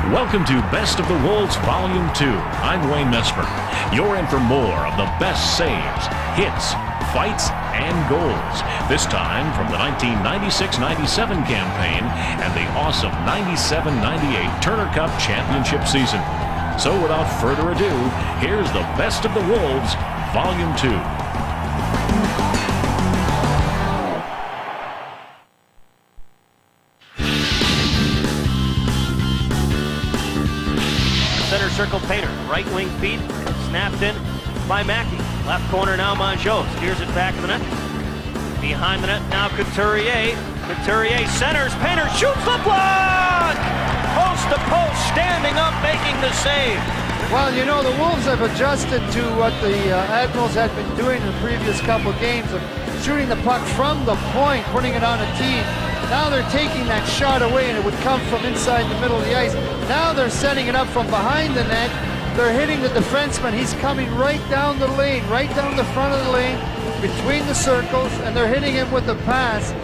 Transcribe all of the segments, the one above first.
Welcome to Best of the Wolves Volume 2. I'm Wayne Mesmer. You're in for more of the best saves, hits, fights, and goals. This time from the 1996-97 campaign and the awesome 97-98 Turner Cup Championship season. So without further ado, here's the Best of the Wolves Volume 2. Center circle Painter, right wing feed, snapped in by Mackey. Left corner now Mongeau, steers it back to the net. Behind the net now Couturier. Couturier centers, Painter shoots the block! Post to post, standing up, making the save. Well, you know, the Wolves have adjusted to what the Admirals had been doing in the previous couple games of shooting the puck from the point, putting it on a tee. Now they're taking that shot away and it would come from inside the middle of the ice. Now they're setting it up from behind the net. They're hitting the defenseman. He's coming right down the lane, right down the front of the lane, between the circles, and they're hitting him with a pass.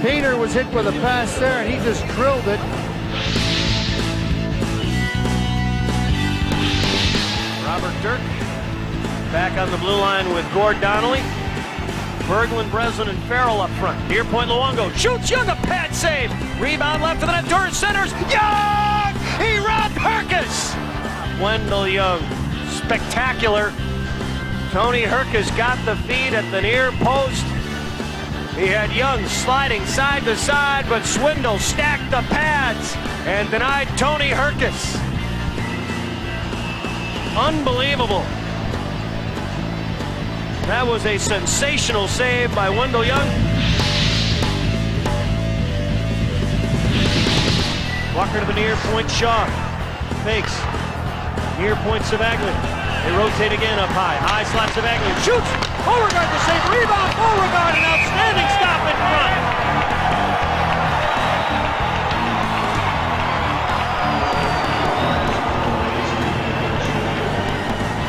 Painter was hit with a pass there and he just drilled it. Robert Dirk back on the blue line with Gord Donnelly. Berglund, Breslin, and Farrell up front. Near point, Luongo shoots. Young, a pad save. Rebound left to the net. Durst centers. Young! He robbed Herkus! Wendell Young, spectacular. Tony Herkus got the feed at the near post. He had Young sliding side to side, but Swindle stacked the pads and denied Tony Herkus. Unbelievable. That was a sensational save by Wendell Young. Walker to the near point, Shaw fakes. Near point, Savaglia. They rotate again up high. High slot, Savaglia shoots. Beauregard to save. Rebound. Beauregard, an outstanding stop in front.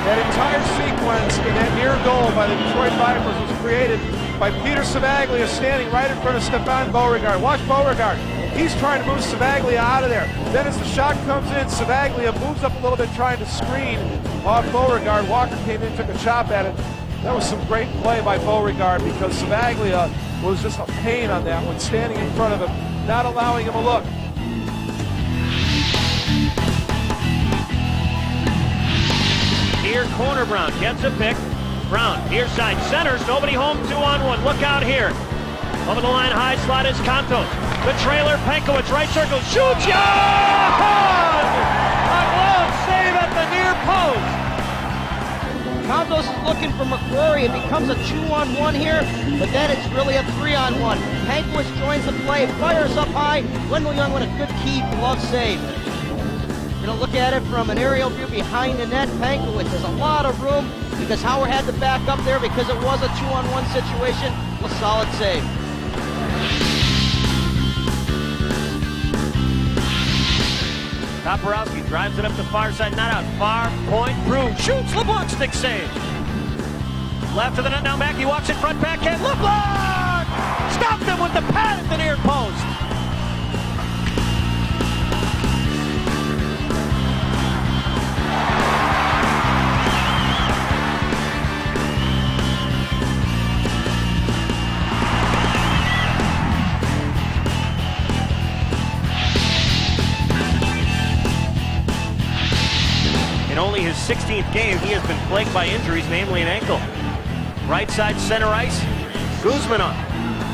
That entire sequence in that near goal by the Detroit Vipers was created by Peter Savaglia standing right in front of Stefan Beauregard. Watch Beauregard. He's trying to move Savaglia out of there. Then as the shot comes in, Savaglia moves up a little bit trying to screen off Beauregard. Walker came in, took a chop at it. That was some great play by Beauregard because Savaglia was just a pain on that one, standing in front of him, not allowing him a look. Near corner, Brown gets a pick. Brown, near side, centers, nobody home, 2-on-1. Look out here. Over the line, high slot is Kantos. The trailer, Penkowitz, right circle, shoots, Young! A glove save at the near post. Kantos is looking for McCrory. It becomes a 2-on-1 here, but then it's really a 3-on-1. Penkowitz joins the play, fires up high. Wendell Young with a good key glove save. We're going to look at it from an aerial view behind the net. Penkowitz has a lot of room because Howard had to back up there because it was a 2-on-1 situation. A solid save. Toporowski drives it up the far side, not out. Far point, Broom shoots, LeBlanc stick save. Left to the net, now Mackey walks in front, backhand, LeBlanc! Stopped him with the pad at the near post. In only his 16th game, he has been plagued by injuries, namely an ankle. Right side center ice, Guzmanov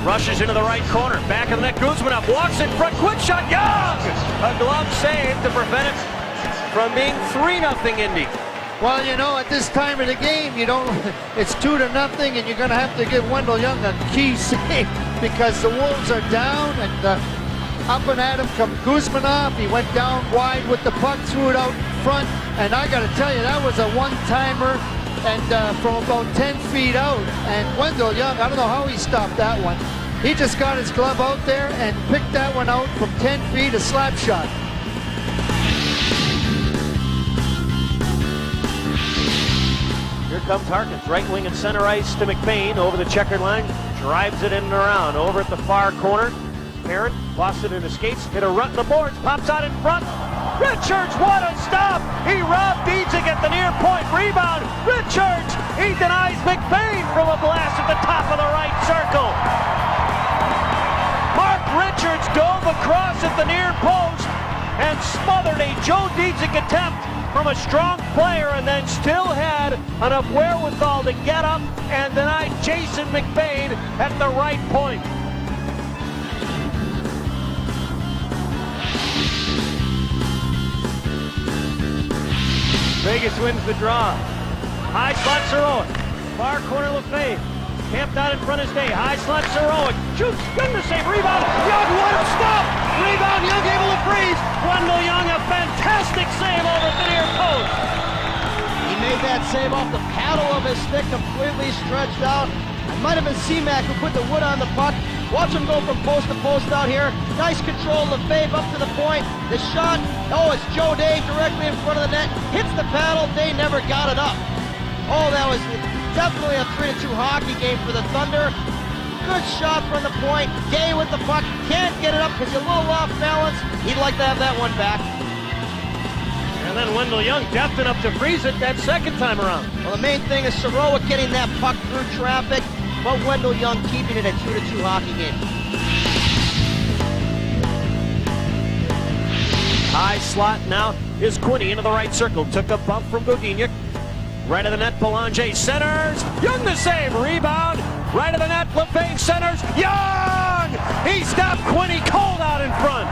rushes into the right corner. Back of the net, Guzmanov walks in front, quick shot, Young! A glove save to prevent it from being 3-0 Indy. Well, you know, at this time of the game, it's 2-0, and you're going to have to give Wendell Young a key save because the Wolves are down, and up and at him come Guzmanov. He went down wide with the puck, threw it out front, and I got to tell you, that was a one-timer, and from about 10 feet out. And Wendell Young, I don't know how he stopped that one. He just got his glove out there and picked that one out from 10 feet, a slap shot. Here comes Harkins, right wing and center ice to McBain over the checkered line, drives it in and around. Over at the far corner, Parent lost it in the skates, hit a rut in the boards, pops out in front. Richards, what a stop! He robbed Dazzling at the near point. Rebound, Richards! He denies McBain from a blast at the top of the right circle. Mark Richards dove across at the near post and smothered a Joe Dazzling attempt from a strong player, and then still had enough wherewithal to get up and deny Jason McBain at the right point. Vegas wins the draw. High slot Sarowick. Far corner Lefebvre. Camped out in front of Day. High slot Sarowick. Shoots. Young to save. Rebound. Young, what a stop! Rebound. Young able to freeze. Wendell Young, a fantastic save over the near post. He made that save off the paddle of his stick, completely stretched out. It might have been C-Mac who put the wood on the puck. Watch him go from post to post out here. Nice control, Lefebvre up to the point. The shot, oh, it's Joe Day directly in front of the net. Hits the paddle, Day never got it up. Oh, that was definitely a 3-2 hockey game for the Thunder. Good shot from the point. Day with the puck, can't get it up because he's a little off balance. He'd like to have that one back. And then Wendell Young deft enough to freeze it that second time around. Well, the main thing is Sarowick getting that puck through traffic, but Wendell Young keeping it a 2-2 hockey game. High slot now is Quinney into the right circle. Took a bump from Godinuk. Right of the net, Belanger centers. Young the save. Rebound. Right of the net, Lefebvre centers. Young! He stopped Quinney cold out in front.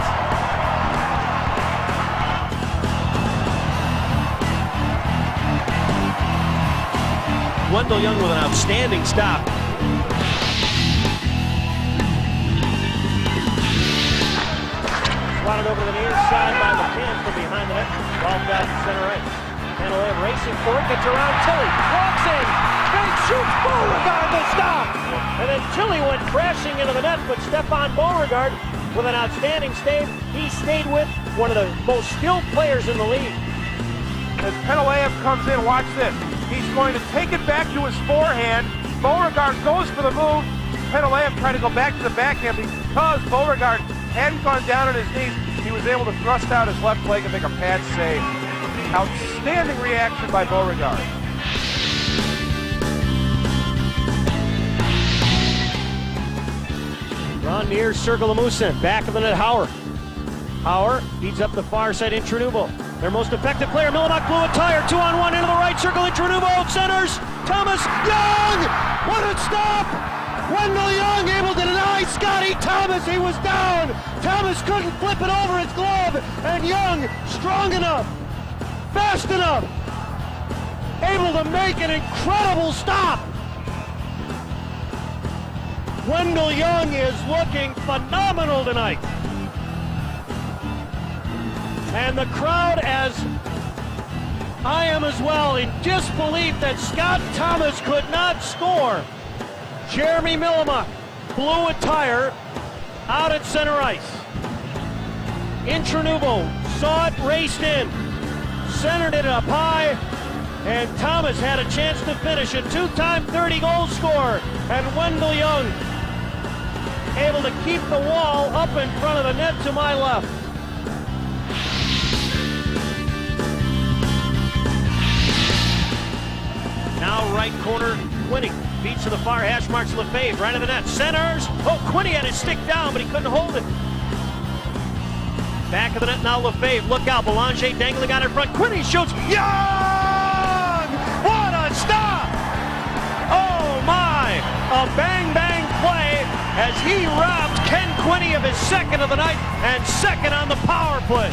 Wendell Young with an outstanding stop. Swatted over to the near side by McCann from behind the net. Ball down to center ice. Canalev racing for it, gets around Tilly. Walks in. Fake shoots. Beauregard the stop. And then Tilly went crashing into the net, but Stefan Beauregard with an outstanding save. He stayed with one of the most skilled players in the league. As Canalev comes in, watch this. He's going to take it back to his forehand. Beauregard goes for the move. Canalev trying to go back to the backhand because Beauregard hadn't gone down on his knees. He was able to thrust out his left leg and make a pad save. Outstanding reaction by Beauregard. Drawn near circle of Musin. Back of the net, Hauer. Hauer feeds up the far side in Trinubo. Their most effective player, Milenak, blew a tire. 2-on-1 into the right circle in Trinubo. Centers. Thomas. Young! What a stop! Wendell Young able to deny Scotty Thomas. He was down. Thomas couldn't flip it over his glove. And Young, strong enough, fast enough, able to make an incredible stop. Wendell Young is looking phenomenal tonight. And the crowd, as I am as well, in disbelief that Scott Thomas could not score. Jeremy Milenak blew a tire out at center ice. In Trinubo, saw it, raced in, centered it up high, and Thomas had a chance to finish. A two-time 30-goal scorer, and Wendell Young able to keep the wall up in front of the net to my left. Now right corner, Quinney beats to the far hash marks Lefebvre, right of the net, centers. Oh, Quinney had his stick down, but he couldn't hold it. Back of the net now, Lefebvre, look out, Belanger dangling out in front. Quinney shoots, Young! What a stop! Oh my, a bang-bang play as he robbed Ken Quinney of his second of the night and second on the power play.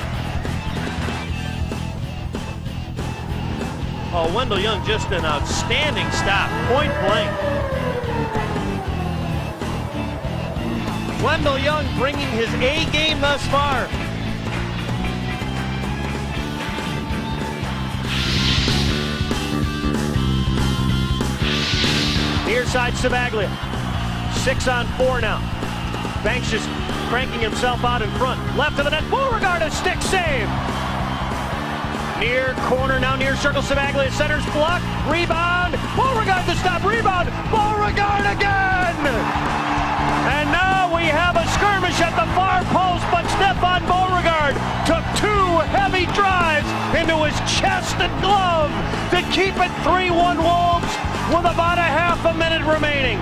Oh, Wendell Young, just an outstanding stop, point blank. Wendell Young bringing his A game thus far. Near side, Sabaglia. 6-on-4 now. Banks just cranking himself out in front. Left of the net, Beauregard, a stick save. Near corner, now near circle, Sabaglia centers, block, rebound, Beauregard the stop, rebound, Beauregard again! And now we have a skirmish at the far post, but Stefan Beauregard took two heavy chest and glove to keep it 3-1 Wolves with about a half a minute remaining.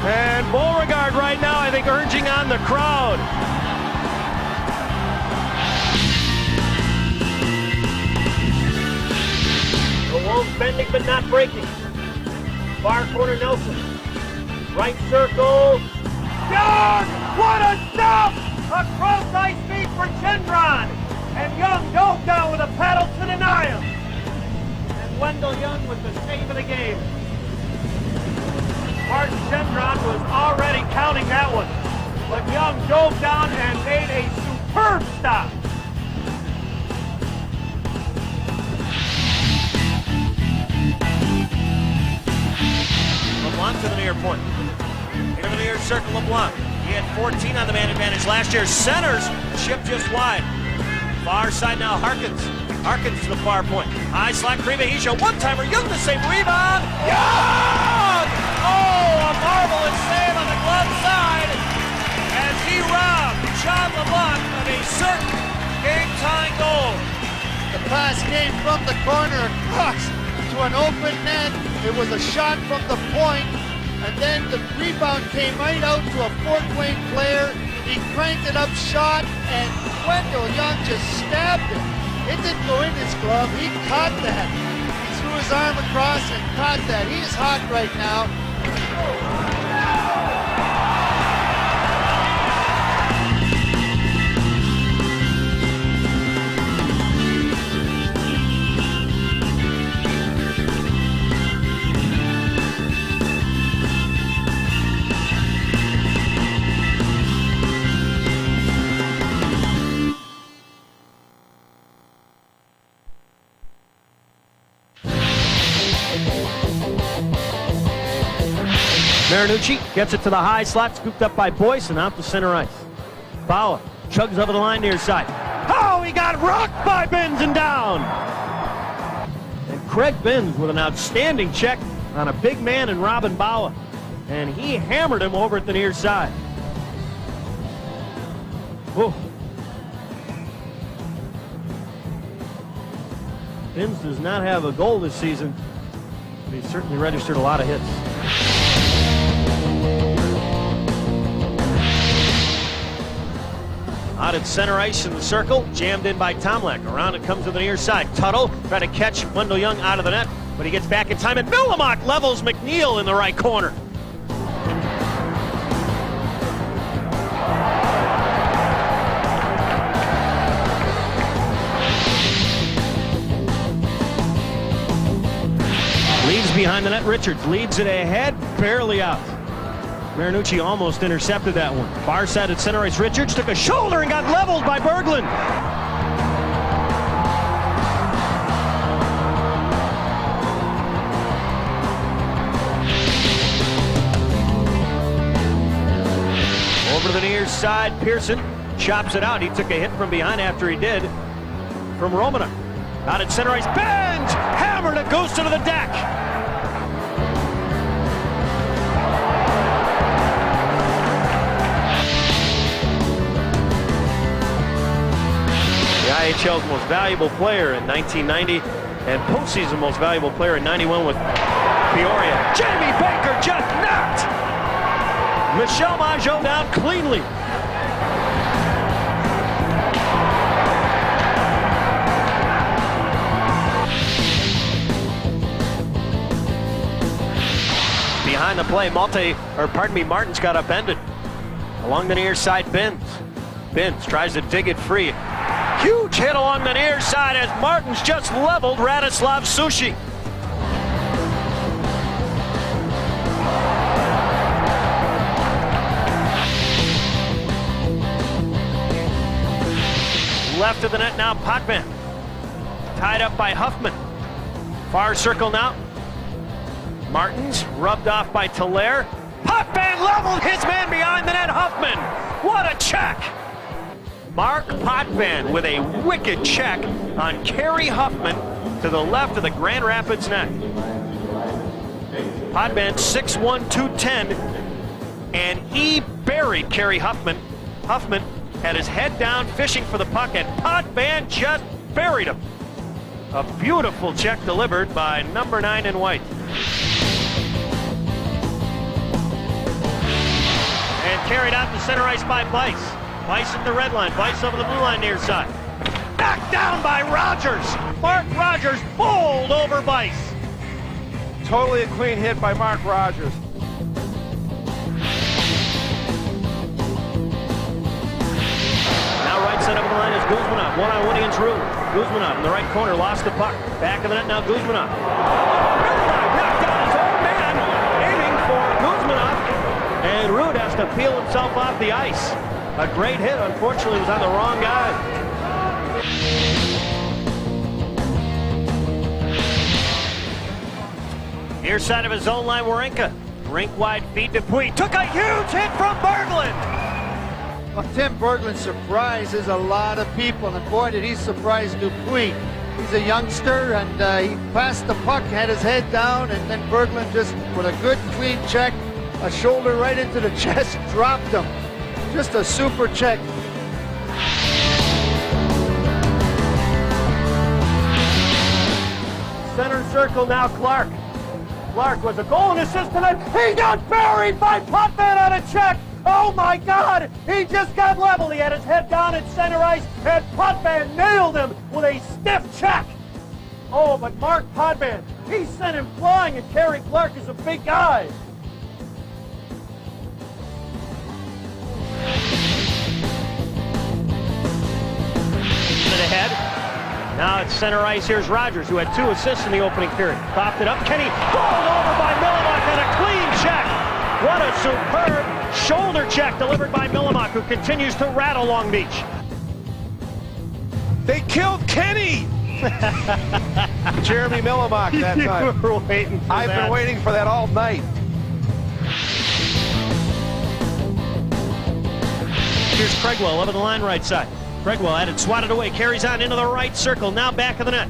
And Beauregard right now, I think, urging on the crowd. The Wolves bending but not breaking. Far corner Nelson. Right circle. Young! What a stop! Across ice feet for Gendron. And Young dove down with a paddle to deny him. And Wendell Young with the save of the game. Martin Gendron was already counting that one. But Young dove down and made a superb stop. LeBlanc to the near point. Into the near circle, LeBlanc. He had 14 on the man advantage last year. Centers, chip just wide. Far side now, Harkins. Harkins to the far point. High slot, Krivahisha. One-timer, Young the save, rebound. Young! Oh, a marvelous save on the glove side as he robbed Shawn LeBlanc of a certain game-tying goal. The pass came from the corner across to an open net. It was a shot from the point, and then the rebound came right out to a Fort Wayne player. He cranked it up shot, and Wendell Young just stabbed it. It didn't go in his glove. He caught that. He threw his arm across and caught that. He's hot right now. Marinucci gets it to the high slot, scooped up by Boyce and out to center ice. Bauer chugs over the line near side. Oh, he got rocked by Benz and down. And Craig Benz with an outstanding check on a big man in Robin Bauer. And he hammered him over at the near side. Whoa. Benz does not have a goal this season, but he's certainly registered a lot of hits. Out at center ice in the circle, jammed in by Tomlak. Around it comes to the near side. Tuttle trying to catch Wendell Young out of the net, but he gets back in time, and Milamok levels McNeil in the right corner. Leads behind the net. Richards leads it ahead, barely out. Marinucci almost intercepted that one. Far side at center ice. Richards took a shoulder and got leveled by Berglund. Over to the near side, Pearson chops it out. He took a hit from behind after he did from Romana. Out at center ice, Benz hammered it, goes to the deck. The IHL's most valuable player in 1990 and postseason most valuable player in 91 with Peoria. Jamie Baker just knocked Michel Maggio down cleanly. Behind the play, Martin's got upended. Along the near side, Benz. Benz tries to dig it free. Huge hit along the near side as Martins just leveled Radislav Sushi. Left of the net now, Potvin. Tied up by Huffman. Far circle now. Martins rubbed off by Thaler. Potvin leveled his man behind the net, Huffman. What a check! Mark Potvin with a wicked check on Kerry Huffman to the left of the Grand Rapids net. Potvin 6'1", 210, and he buried Kerry Huffman. Huffman had his head down, fishing for the puck, and Potvin just buried him. A beautiful check delivered by number 9 in white. And carried out to center ice by Bice. Bice at the red line, Bice over the blue line near side. Knocked down by Rogers. Mark Rogers bowled over Bice. Totally a clean hit by Mark Rogers. Now right side of the line is Guzmanov. One-on-one against Rude. Guzmanov in the right corner, lost the puck. Back of the net now, Guzmanov. Knocked down his own man, aiming for Guzmanov. And Rude has to peel himself off the ice. A great hit, unfortunately, was on the wrong guy. Near side of his own line, Warenka. Rink-wide feed to Puig. Took a huge hit from Berglund. Well, Tim Berglund surprises a lot of people, and boy, did he surprise Dupuis. He's a youngster, and he passed the puck, had his head down, and then Berglund just, with a good, clean check, a shoulder right into the chest, dropped him. Just a super check. Center circle now, Clark. Clark was a goal and assist tonight. He got buried by Potvin on a check. Oh my God! He just got leveled. He had his head down at center ice, and Potvin nailed him with a stiff check. Oh, but Mark Potvin, he sent him flying, and Kerry Clark is a big guy. Ahead. Now it's center ice. Here's Rogers, who had 2 assists in the opening period. Popped it up. Kenny rolled over by Millimak on a clean check. What a superb shoulder check delivered by Millimak, who continues to rattle Long Beach. They killed Kenny! Jeremy Millimak that time. You were waiting for I've that. been waiting for that all night. Here's Craigwell over the line right side. Craigwell had it swatted away, carries on into the right circle, now back of the net.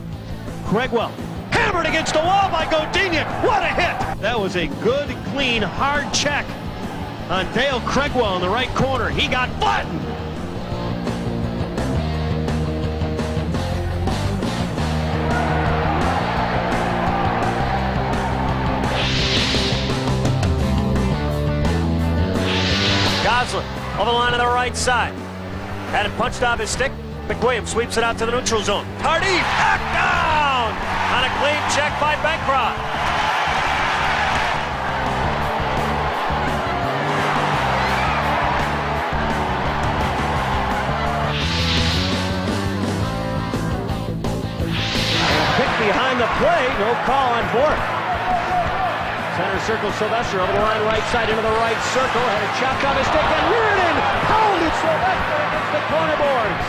Craigwell hammered against the wall by Godinez. What a hit! That was a good, clean, hard check on Dale Craigwell in the right corner. He got flattened. Gosling over the line on the right side. Had it punched off his stick. McWilliams sweeps it out to the neutral zone. Tardif knocked down on a clean check by Bancroft. Pick behind the play, no call on Bork. Center circle, Sylvester over the line, right side into the right circle. Had it chopped on his stick, and Reardon pounded Sylvester against the corner boards.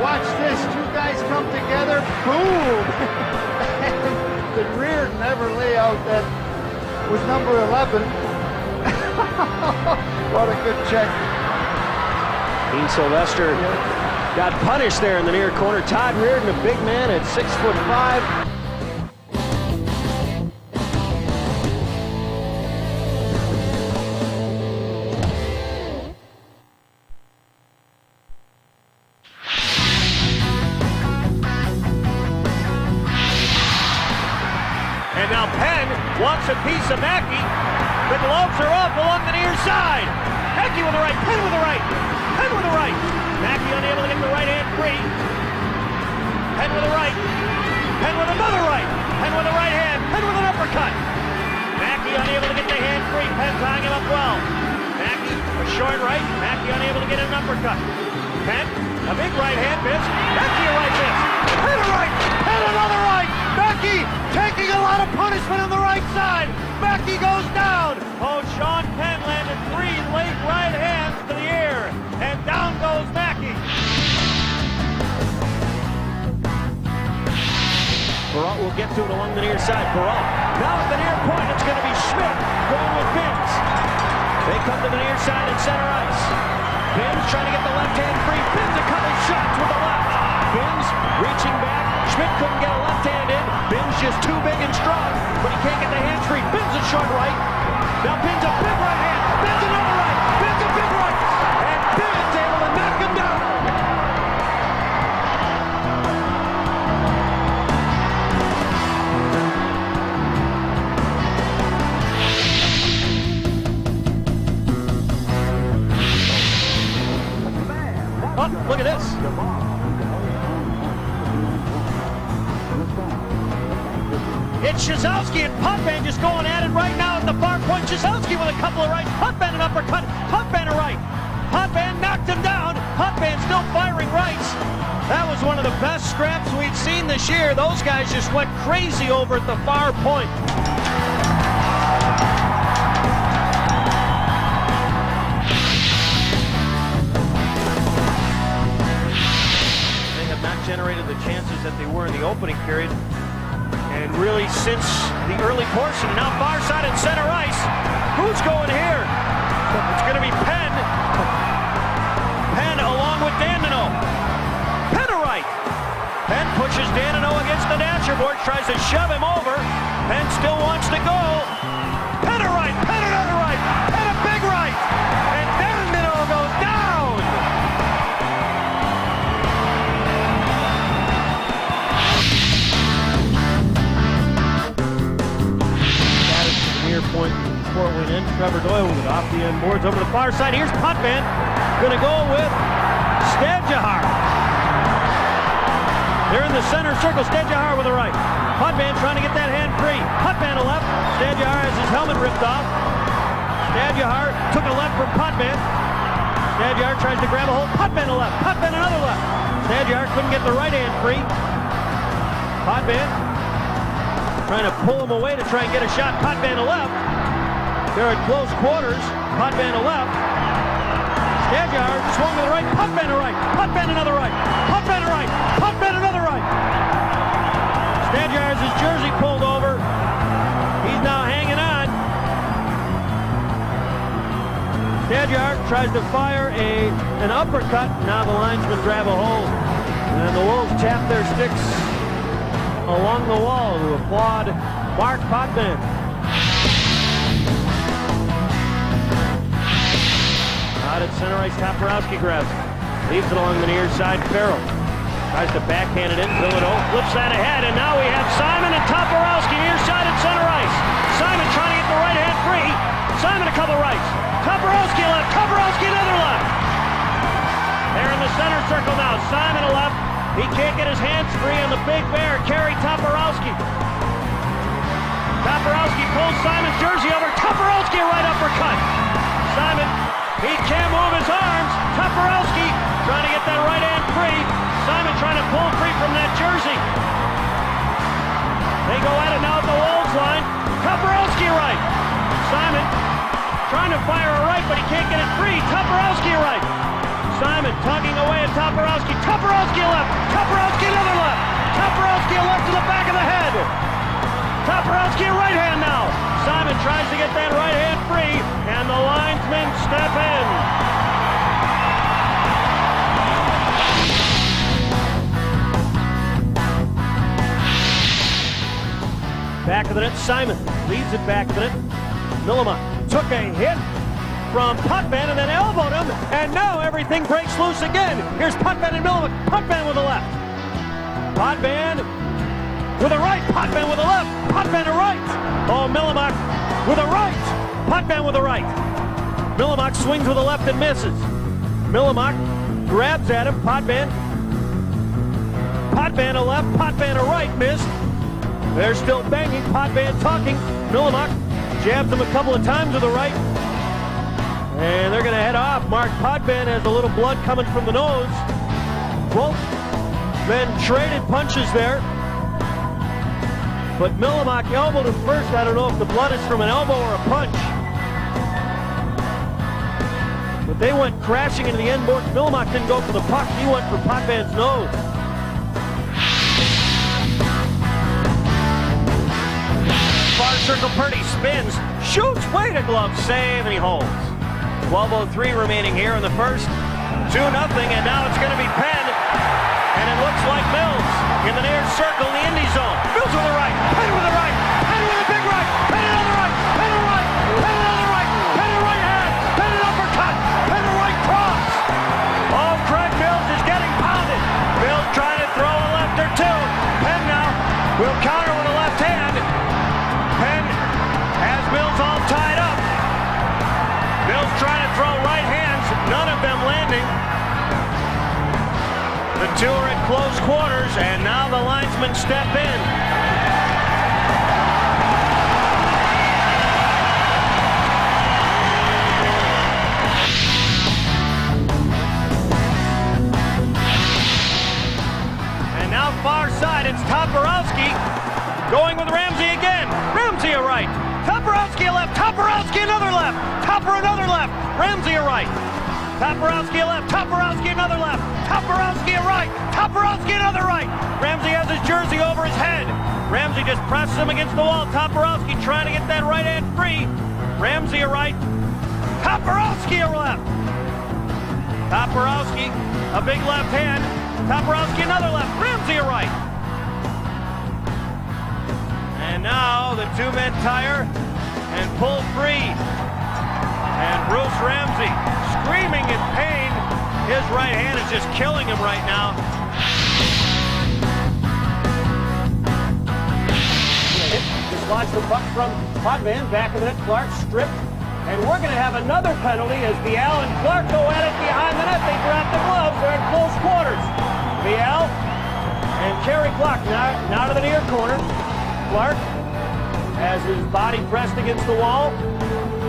Watch this, 2 guys come together, boom! Did Reardon ever lay out that was number 11? What a good check. Dean Sylvester got punished there in the near corner. Todd Reardon, a big man at 6'5". And now Penn wants a piece of Mackey. The gloves are off along the near side. Mackey with the right, Penn with the right, Penn with the right. Mackey unable to get the right hand free. Penn with the right, Penn with another right. Penn with the right hand, Penn with an uppercut. Mackey unable to get the hand free. Penn tying him up well. Mackey, a short right. Mackey unable to get an uppercut. Penn, a big right hand miss. Mackey a right miss. Penn a right, Penn another right. Mackey taking a lot of punishment on the right side. Mackey goes down. Oh, Shawn Penn landed 3 late right hands to the air. And down goes Mackey. Perrault will get to it along the near side. Perrault. Now at the near point, it's going to be Schmidt going with Binns. They come to the near side and center ice. Binns trying to get the left hand free. Binns a couple shots with the left. Binns reaching back. Schmidt couldn't get a left hand in. Binns just too big and strong, but he can't get the hands free. Binns a short right. Now Binns a big right hand. Binns another right. Binns a big right. And Binns able to knock this year, those guys just went crazy over at the far point. They have not generated the chances that they were in the opening period. And really since the early portion, now far side and center ice. Who's going here? It's going to be Penn. Penn along with Danino. Penn to right. Penn pushes Danino against the dasher board, tries to shove him over. Penn still wants to go. Penn to right. Penn another right. Penn a big right. And Danino goes down. That is the near point. Portland in. Trevor Doyle with it off the end boards over the far side. Here's Potvin. Going to go with Stadjahar. They're in the center circle. Stadjahar with the right. Potvin trying to get that hand free. Potvin to left. Stadjahar has his helmet ripped off. Stadjahar took a left from Potvin. Stadjahar tries to grab a hold. Potvin to left. Potvin another left. Stadjahar couldn't get the right hand free. Potvin trying to pull him away to try and get a shot. Potvin to left. They're at close quarters. Potvin to left. Stadjahar swung to the right. Potvin to right. Potvin another right. Potvin to right. Potvin another right. Stadjahar has his jersey pulled over. He's now hanging on. Stadjahar tries to fire an uppercut. Now the linesmen grab a hold. And the Wolves tap their sticks along the wall to applaud Mark Potvin. Out at center ice, Toporowski grabs it. Leaves it along the near side. Farrell tries to backhand it in. Villanova flips that ahead, and now we have Simon and Toporowski near side at center ice. Simon trying to get the right hand free. Simon a couple rights. Toporowski left. Toporowski another left. They're in the center circle now. Simon a left. He can't get his hands free on the big bear. Carry Toporowski. Toporowski pulls Simon's jersey over. Toporowski a right uppercut. Simon. He can't move his arms. Toporowski trying to get that right hand free. Simon trying to pull free from that jersey. They go at it now at the Wolves line. Toporowski right. Simon trying to fire a right, but he can't get it free. Toporowski right. Simon tugging away at Toporowski. Toporowski left. Toporowski another left. Toporowski a left to the back of the head. Toporowski a right hand now. Simon tries to get that right hand free, and the linesmen step in. Back of the net, Simon leaves it back of the net. Millimon took a hit from Potvin and then elbowed him, and now everything breaks loose again. Here's Potvin and Millimon. Potvin with the left. Potvin with a right. Potvin with a left. Potvin a right. Oh, Millimon with a right. Potvin with a right. Millimon swings with a left and misses. Millimon grabs at him. Potvin a left. Potvin a right. Missed. They're still banging. Potvin talking. Millimon jabs him a couple of times with the right. And they're going to head off. Mark Potvin has a little blood coming from the nose. Both men traded punches there. But Millimon elbowed him first. I don't know if the blood is from an elbow or a punch. But they went crashing into the end board. Millimon didn't go for the puck. He went for Potvin's nose. Far circle, Purdy spins, shoots, way to glove save, and he holds. 12:03 remaining here in the first. 2-0, and now it's going to be Penn. And it looks like Mills in the near circle in the Indy zone. Mills with the right, Penn with the right, Penn with a big right, Penn another right, Penn a right, Penn another right, Penn a right hand, Penn an uppercut, Penn a right cross. Oh, Craig Mills is getting pounded. Mills trying to throw a left or two. Penn now will counter with a left hand. Penn has Mills all tied up. Mills trying to throw right hands, none of them landing. The two are at close quarters, and now the linesmen step in. And now far side, it's Todd Toporowski another left. Topper another left. Ramsey a right. Toporowski a left. Toporowski another left. Toporowski a right. Toporowski another right. Ramsey has his jersey over his head. Ramsey just presses him against the wall. Toporowski trying to get that right hand free. Ramsey a right. Toporowski a left. Toporowski a big left hand. Toporowski another left. Ramsey a right. And now the two-men tire and pull free. And Bruce Ramsey screaming in pain. His right hand is just killing him right now. Just watch the puck from Potvin, back of the net, Clark stripped. And we're going to have another penalty as Vial and Clark go at it behind the net. They drop the gloves. They're in close quarters. Vial and Kerry Clark now to the near corner. Clark has his body pressed against the wall.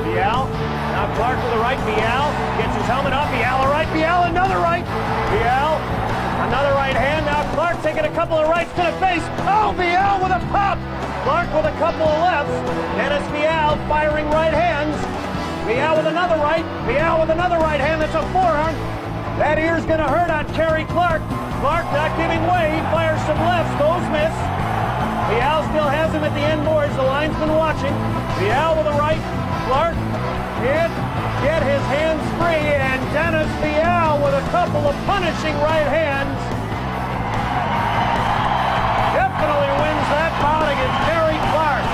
Vial, now Clark to the right. Vial gets his helmet up. Vial a right. Vial another right. Vial, another right hand. Now Clark taking a couple of rights to the face. Oh, Vial with a pop. Clark with a couple of lefts. Dennis Vial firing right hands. Vial with another right. Vial with another right hand. That's a forearm. That ear's going to hurt on Kerry Clark. Clark not giving way. He fires some lefts. Those miss. Vial still has him at the end boards. The linesman watching. Vial with a right. Clark can't get his hands free. And Dennis Vial with a couple of punishing right hands. Definitely wins that bout against Kerry Clark.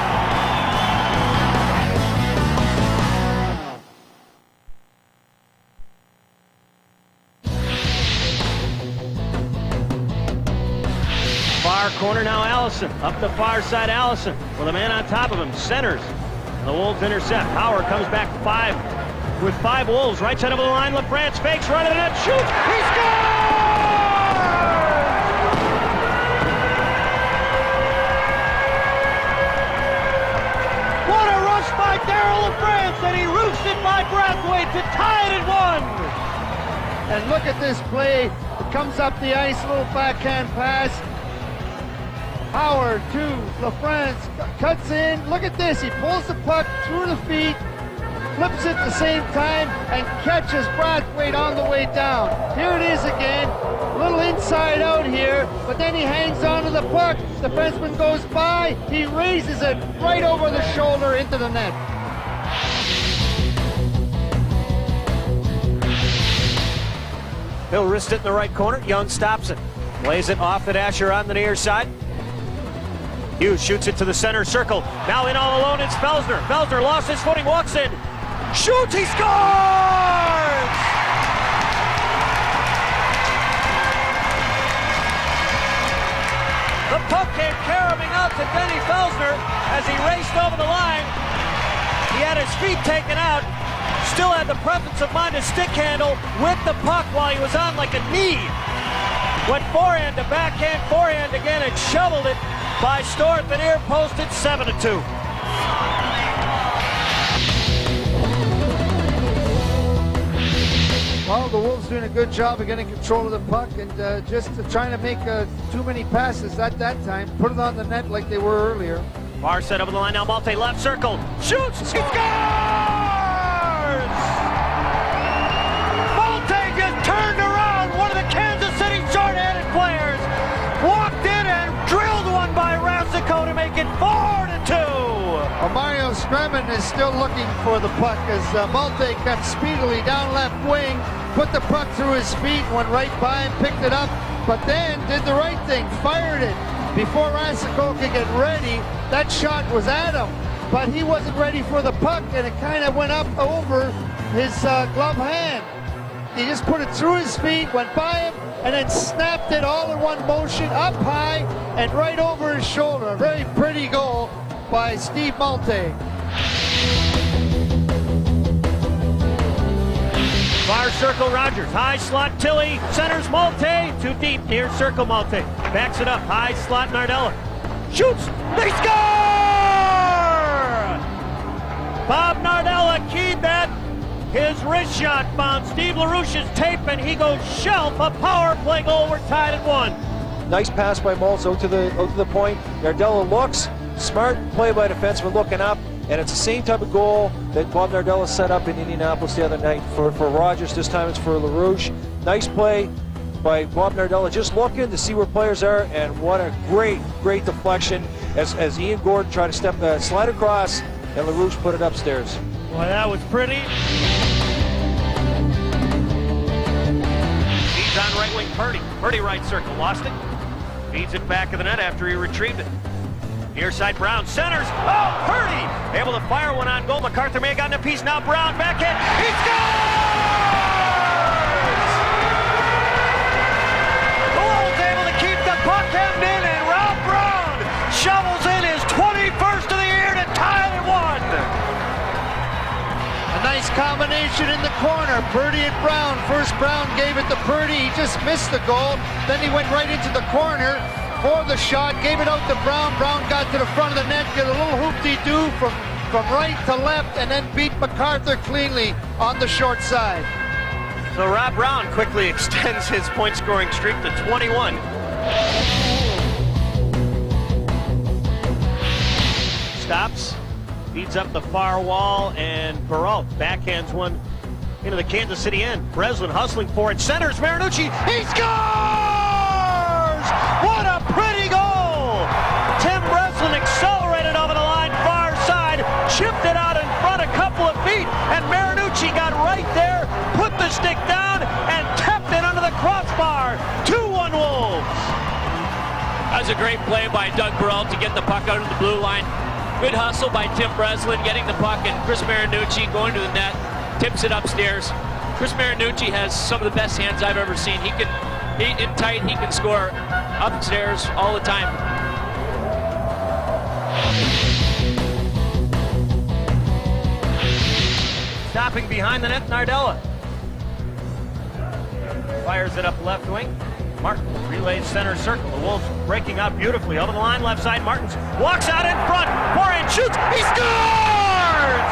Far corner now, Allison. Up the far side, Allison with a man on top of him. Centers. The Wolves intercept. Power comes back with five Wolves. Right side of the line. LaFrance fakes right of the net. Shoots. He scores! What a rush by Darryl LaFrance, and he roots it by Brathwaite to tie it at 1. And look at this play. It comes up the ice, little backhand pass. Howard to LaFrance, cuts in. Look at this. He pulls the puck through the feet, flips it at the same time, and catches Brathwaite on the way down. Here it is again. A little inside out here, but then he hangs on to the puck. The defenseman goes by. He raises it right over the shoulder into the net. He'll wrist it in the right corner. Young stops it. Lays it off the dasher on the near side. Hughes shoots it to the center circle. Now in all alone, it's Felsner. Felsner lost his footing, walks in. Shoots, he scores! The puck came caroming out to Benny Felsner as he raced over the line. He had his feet taken out. Still had the presence of mind to stick handle with the puck while he was on like a knee. Went forehand to backhand, forehand again, and shoveled it by Storth, and near posted 7-2. Well, the Wolves doing a good job of getting control of the puck and just trying to make too many passes at that time. Put it on the net like they were earlier. Far set over the line now. Malte left circle. Shoots. He scores! Malte just turned around. One of the Kansas City short-handed players walked in and drilled one by Rasico to make it 4-2. Mario Scremin is still looking for the puck as Malte cut speedily down left wing, put the puck through his feet, went right by him, picked it up, but then did the right thing, fired it. Before Rasico could get ready, that shot was at him, but he wasn't ready for the puck, and it kind of went up over his glove hand. He just put it through his feet, went by him, and then snapped it all in one motion, up high and right over his shoulder. A very pretty goal by Steve Malte. Far circle Rogers, high slot Tilly, centers Malte, too deep, near circle Malte. Backs it up, high slot Nardella. Shoots, they score! Bob Nardella keyed that. His wrist shot found Steve LaRouche's tape, and he goes shelf. A power play goal. We're tied at 1. Nice pass by Maltz out to the point. Nardella looks. Smart play by defenseman looking up. And it's the same type of goal that Bob Nardella set up in Indianapolis the other night for Rogers. This time it's for LaRouche. Nice play by Bob Nardella, just looking to see where players are, and what a great deflection as Ian Gordon tried to slide across, and LaRouche put it upstairs. Boy, that was pretty. He's on right wing, Purdy. Purdy right circle, lost it. Feeds it back of the net after he retrieved it. Near side, Brown centers. Oh, Purdy! Able to fire one on goal. MacArthur may have gotten a piece. Now Brown backhand. He scores! The Wolves able to keep the puck hemmed in, and Rob Brown shovels in his 21st of the year to tie it 1. A nice combination in the corner. Purdy and Brown. First Brown gave it to Purdy. He just missed the goal. Then he went right into the corner for the shot, gave it out to Brown. Brown got to the front of the net, get a little hoop-de-doo from right to left, and then beat MacArthur cleanly on the short side. So Rob Brown quickly extends his point-scoring streak to 21. Stops, feeds up the far wall, and Perrault backhands one into the Kansas City end. Breslin hustling for it, centers Marinucci. He scores! What a pretty goal! Tim Breslin accelerated over the line, far side, chipped it out in front a couple of feet, and Marinucci got right there, put the stick down, and tapped it under the crossbar. 2-1 Wolves. That was a great play by Doug Perrault to get the puck out of the blue line. Good hustle by Tim Breslin getting the puck, and Chris Marinucci going to the net, tips it upstairs. Chris Marinucci has some of the best hands I've ever seen. He can score upstairs all the time. Stopping behind the net, Nardella. Fires it up left wing. Martin relays center circle. The Wolves breaking out beautifully. Over the line, left side, Martins walks out in front. Forehand shoots. He scores!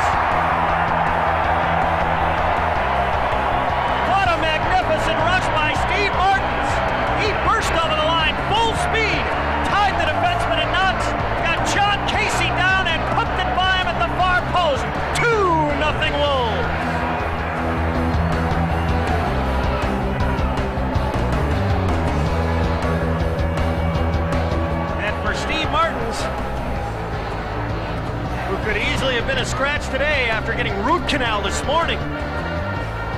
What a magnificent rush by Steve Martins. He burst over the line, full speed, tied the defenseman in knots, got John Casey down and hooked it by him at the far post. 2-0 Wolves. And for Steve Martins, who could easily have been a scratch today after getting root canal this morning,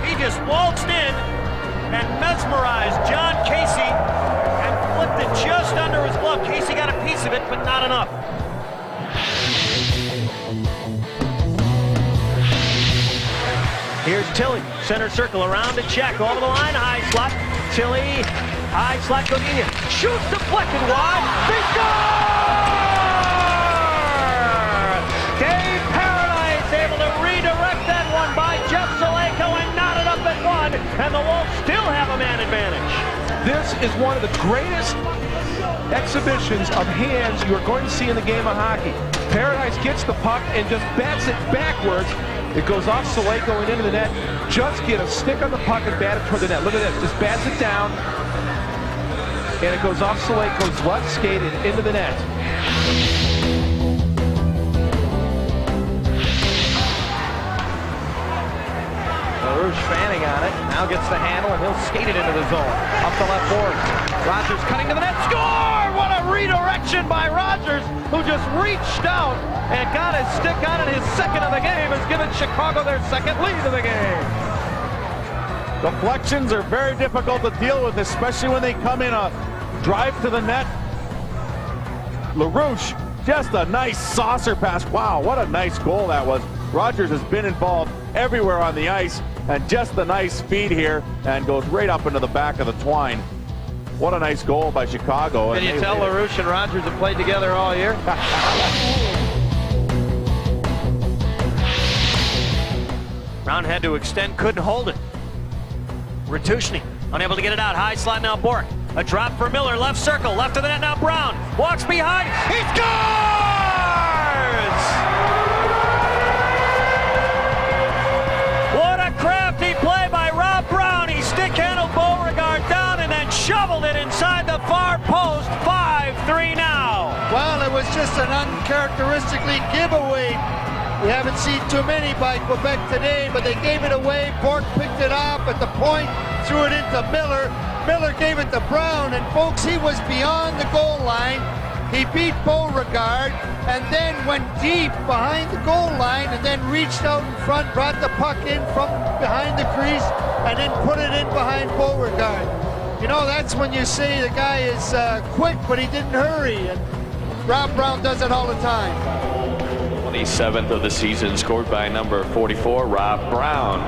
he just waltzed in and mesmerized John Casey and flipped it just under his glove. Casey got a piece of it, but not enough. Here's Tilly, center circle, around to check, over the line, high slot. Tilly, high slot, Godinez shoots, deflected wide. They score! Dave Paradise able to redirect that one by Jeff Saleko and knot it up at 1, and the Wolves still have a man advantage. This is one of the greatest exhibitions of hands you are going to see in the game of hockey. Paradise gets the puck and just bats it backwards. It goes off Saleko and into the net. Just get a stick on the puck and bat it toward the net. Look at this. Just bats it down. And it goes off Saleko's left skate and into the net. LaRouche fanning on it. Now gets the handle and he'll skate it into the zone. Up the left board. Rogers cutting to the net. Score! What a redirection by Rogers, who just reached out and got his stick on it. His second of the game has given Chicago their second lead of the game. Deflections are very difficult to deal with, especially when they come in a drive to the net. LaRouche, just a nice saucer pass. Wow, what a nice goal that was. Rogers has been involved everywhere on the ice, and just a nice feed here, and goes right up into the back of the twine. What a nice goal by Chicago. Can you tell LaRouche and Rogers have played together all year? Brown had to extend, couldn't hold it. Ratushny unable to get it out. High slot now, Bork. A drop for Miller, left circle, left of the net now, Brown. Walks behind, he scores! What a crafty play by Rob Brown. He stick-handled Beauregard down and then shoveled it inside the far post. 5-3 now. Well, it was just an uncharacteristically giveaway We haven't seen too many by Quebec today, but they gave it away. Bourque picked it up at the point, threw it into Miller. Miller gave it to Brown, and folks, he was beyond the goal line. He beat Beauregard and then went deep behind the goal line and then reached out in front, brought the puck in from behind the crease and then put it in behind Beauregard. You know, that's when you say the guy is quick, but he didn't hurry. And Rob Brown does it all the time. 27th of the season, scored by number 44, Rob Brown.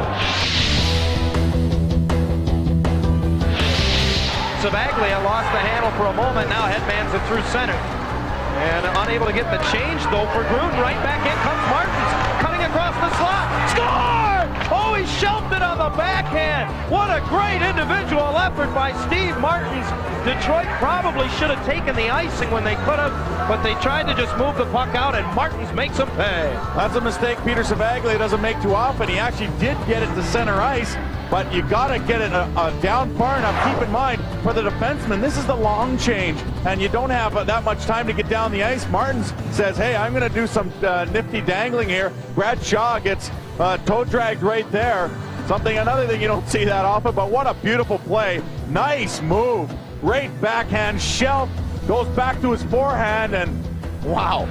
Savaglia lost the handle for a moment. Now headmans it through center. And unable to get the change, though, for Gruden. Right back in comes Martins, cutting across the slot. Score! Oh, he shelved it on the backhand. What a great individual effort by Steve Martins. Detroit probably should have taken the icing when they could have, but they tried to just move the puck out, and Martins makes them pay. That's a mistake Peter Savaglia doesn't make too often. He actually did get it to center ice, but you got to get it down far enough. Keep in mind, for the defenseman, this is the long change, and you don't have that much time to get down the ice. Martins says, hey, I'm going to do some nifty dangling here. Brad Shaw gets toe dragged right there. Another thing you don't see that often, but what a beautiful play. Nice move. Great backhand shelf. Goes back to his forehand, and wow.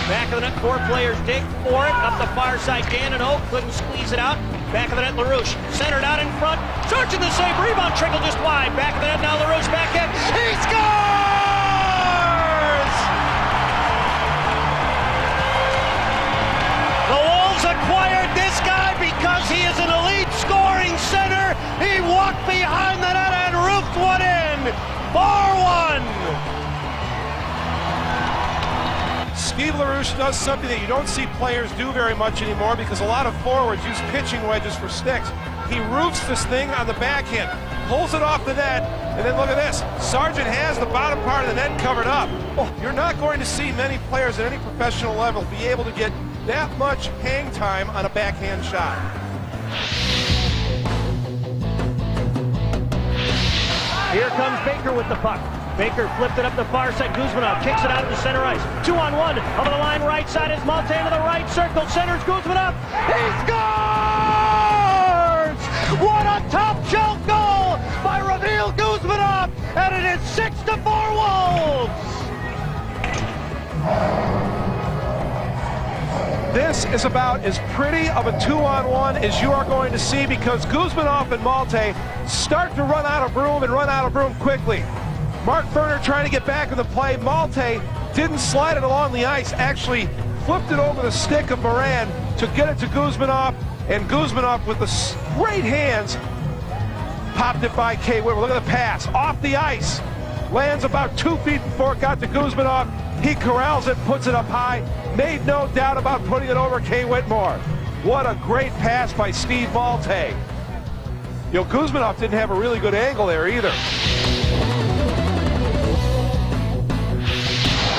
Back of the net, 4 players dig for it. Up the far side, Dan and Oak couldn't squeeze it out. Back of the net, LaRouche centered out in front. Searching the save, rebound trickle just wide. Back of the net now, LaRouche back in. He scores! The Wolves acquired this guy because he is an elite scoring center. He walked behind the net and roofed one in. 4-1. Steve LaRouche does something that you don't see players do very much anymore because a lot of forwards use pitching wedges for sticks. He roofs this thing on the backhand, pulls it off the net, and then look at this. Sargent has the bottom part of the net covered up. Oh, you're not going to see many players at any professional level be able to get that much hang time on a backhand shot. Here comes Baker with the puck. Baker flipped it up the far side. Guzmanov kicks it out to center ice. 2-on-1 over the line right side is Malte to the right circle. Centers Guzmanov. He scores! What a top shelf goal by Ravil Guzmanov, and it is 6-4 Wolves. This is about as pretty of a 2-on-1 as you are going to see because Guzmanov and Malte start to run out of room and run out of room quickly. Mark Ferner trying to get back in the play. Malte didn't slide it along the ice, actually flipped it over the stick of Moran to get it to Guzmanov, and Guzmanov with the great hands popped it by Kay Whitmore. Look at the pass, off the ice, lands about 2 feet before it got to Guzmanov. He corrals it, puts it up high, made no doubt about putting it over Kay Whitmore. What a great pass by Steve Malte. You know, Guzmanov didn't have a really good angle there either.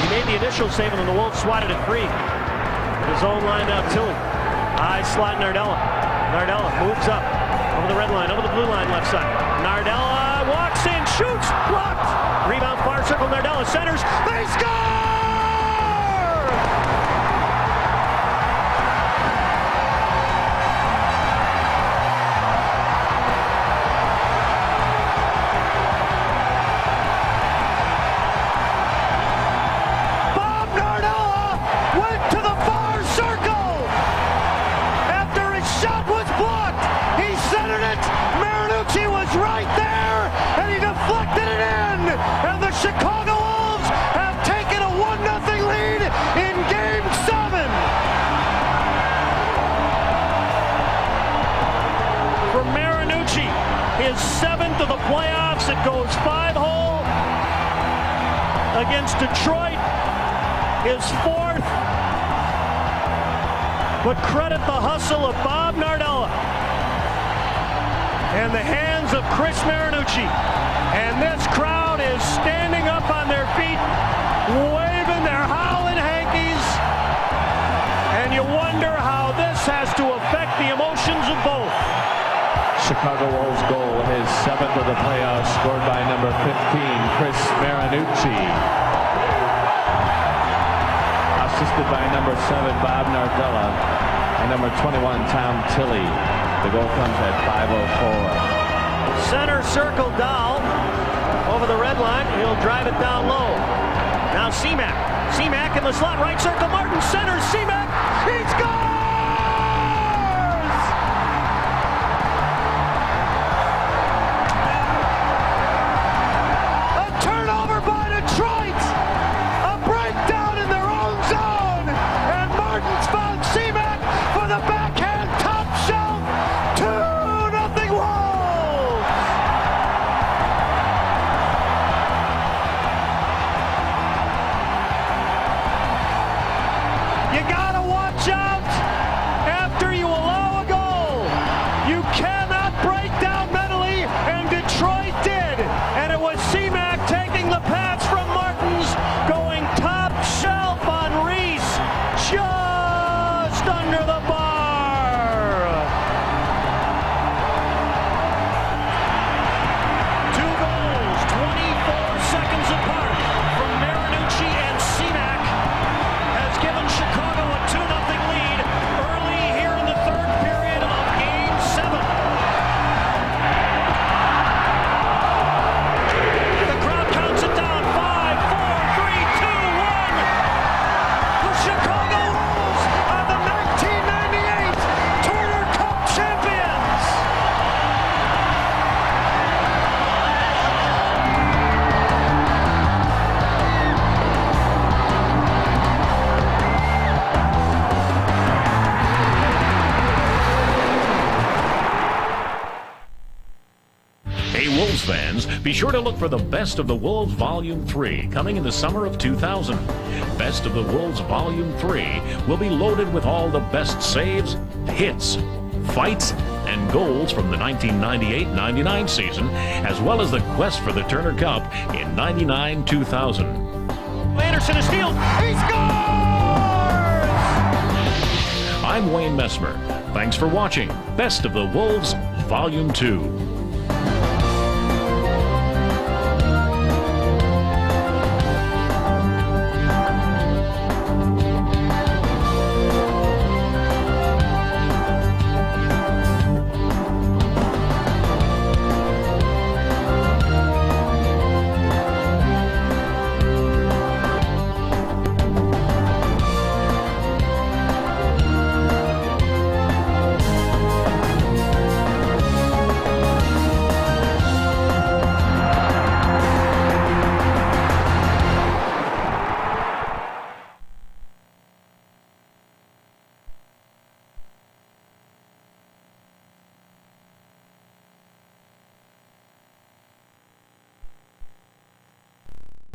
He made the initial save and then the Wolves swatted it free. With his own line now, Tilly. High slot Nardella. Nardella moves up over the red line, over the blue line left side. Nardella walks in, shoots, blocked. Rebound far circle, Nardella centers. They score! Chicago Wolves have taken a 1-0 lead in Game 7. For Marinucci, his 7th of the playoffs. It goes 5-hole against Detroit. His 4th. But credit the hustle of Bob Nardella and the hands of Chris Marinucci. And this crowd is standing up on their feet, waving their howling hankies. And you wonder how this has to affect the emotions of both. Chicago Wolves goal, his 7th of the playoffs, scored by number 15, Chris Marinucci. assisted by number 7, Bob Nardella, and number 21, Tom Tilley. The goal comes at 5:04. Center circle Dahl over the red line. He'll drive it down low. Now Seamack. Seamack in the slot, right circle. Martin centers. Seamack. He scores! A turnover by Detroit. A breakdown in their own zone. And Martin's found Seamack for the backhand top shelf. 2-0 Wolves. You gotta watch out after you allow a goal. You cannot break down mentally, and Detroit did. And it was Seamack taking the pass from Martins, going top shelf on Reese, just under the bar. 2 goals, 24 seconds apart from Marinucci and Seamack, has given Chicago a 2-0 lead early here in the third period of Game 7. The crowd counts it down. 5, 4, 3, 2, 1. The Chicago Wolves are the 1998 Turner Cup champions. Hey, Wolves fans, be sure to look for the Best of the Wolves Volume 3 coming in the summer of 2000. Best of the Wolves Volume 3 will be loaded with all the best saves, hits, fights, and goals from the 1998-99 season, as well as the quest for the Turner Cup in 99-2000. Anderson is stealed. He scores! I'm Wayne Messmer. Thanks for watching Best of the Wolves Volume 2.